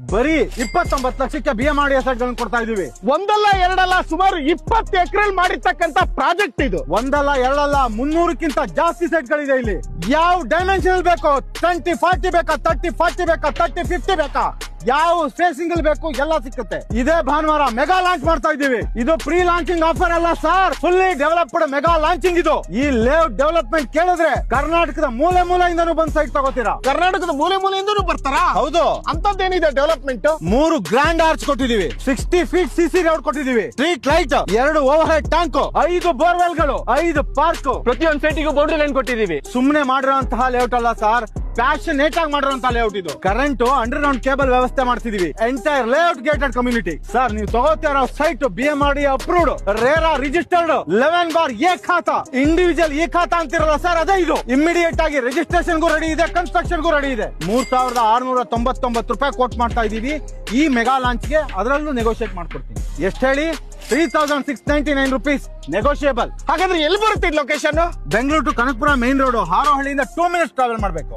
ಬರೀ 29 ಲಕ್ಷಕ್ಕೆ BMRD ಸೈಟ್ಗಳನ್ನು ಕೊಡ್ತಾ ಇದೀವಿ. ಒಂದಲ್ಲ ಎರಡಲ್ಲ ಸುಮಾರು 20 ಎಕರೆಲ್ ಮಾಡಿರ್ತಕ್ಕಂತ ಪ್ರಾಜೆಕ್ಟ್ ಇದು. ಒಂದಲ್ಲ ಎರಡಲ್ಲ 300ಕ್ಕಿಂತ ಜಾಸ್ತಿ ಸೈಟ್ಗಳಿದೆ ಇಲ್ಲಿ. ಯಾವ ಡೈಮೆನ್ಷನ್ ಬೇಕೋ, 20-40 ಬೇಕಾ, 30-40 ಬೇಕಾ, 30-50 ಬೇಕಾ, ಯಾವ ಸ್ಪೇಸಿಂಗ್ ಬೇಕು ಎಲ್ಲ ಸಿಕ್ಕುತ್ತೆ. ಇದೇ ಭಾನುವಾರ ಮೆಗಾ ಲಾಂಚ್ ಮಾಡ್ತಾ ಇದ್ದೀವಿ. ಇದು ಪ್ರೀ ಲಾಂಚಿಂಗ್ ಆಫರ್ ಅಲ್ಲ sir, fully developed mega launching ಇದು. ಈ ಲೇಔಟ್ ಡೆವಲಪ್ಮೆಂಟ್ ಕೇಳಿದ್ರೆ ಕರ್ನಾಟಕದ ಮೂಲೆಯಿಂದನೂ ಬಂದ್ ಸೈಟ್ ತಗೋತೀರಾ. ಕರ್ನಾಟಕದ ಮೂಲೆಯಿಂದನೂ ಬರ್ತಾರಾ? ಹೌದು. ಅಂತದ್ದೇನಿದೆ ಡೆವಲಪ್ಮೆಂಟ್? 3 ಗ್ರ್ಯಾಂಡ್ ಆರ್ಚ್ ಕೊಟ್ಟಿದೀವಿ, 60 ಫೀಟ್ CC ರೋಡ್ ಕೊಟ್ಟಿದೀವಿ, street light, 2 over head tank, 5 borewell ಗಳು, 5 ಪಾರ್ಕ್, ಪ್ರತಿಯೊಂದು ಸೈಟಿಗೂ ಬೌಂಡ್ರಿ ಲೈನ್ ಕೊಟ್ಟಿದೀವಿ. ಸುಮ್ನೆ ಮಾಡಿರುವಂತಹ ಲೇಔಟ್ ಅಲ್ಲ ಸರ್, ಪ್ಯಾಷನೇಟ್ ಆಗಿ ಮಾಡಿರುವಂತಹ ಲೇಔಟ್ ಇದು. ಕರೆಂಟ್ ಅಂಡರ್ ಗ್ರೌಂಡ್ ಕೇಬಲ್ ವ್ಯವಸ್ಥೆ ಮಾಡ್ತಿದೀವಿ. Entire layout gated community. Sir ನೀವು ತಗೋತಿರೋ site BMRD approved, RERA registered, 11 A khata, individual A khata ಅಂತಿರಲ್ಲ ಸರ್, ಅದೇ ಇದು. ಇಮಿಡಿಯೇಟ್ ಆಗಿ ರಿಜಿಸ್ಟ್ರೇಷನ್ ಗೂ ರೆಡಿ ಇದೆ, ಕನ್ಸ್ಟ್ರಕ್ಷನ್ ಗೂ ರೆಡಿ ಇದೆ. 3699 ರೂಪಾಯಿ ಕೋಟ್ ಮಾಡ್ತಾ ಇದೀವಿ ಈ ಮೆಗಾ ಲಾಂಚ್ ಗೆ. ಅದರಲ್ಲೂ ನೆಗೋಷಿಯೇಟ್ ಮಾಡ್ಕೊಡ್ತೀನಿ. ಎಷ್ಟು ಹೇಳಿ? 3699 ರುಪೀಸ್ ನೆಗೋಷಿಯೇಬಲ್. ಹಾಗಾದ್ರೆ ಎಲ್ಲಿ ಬರುತ್ತೆ location? Bengaluru to Kanakapura main road, ಹಾರೋಹಳ್ಳಿಯಿಂದ 2 ಮಿನಿಟ್ಸ್ ಟ್ರಾವೆಲ್ ಮಾಡಬೇಕು.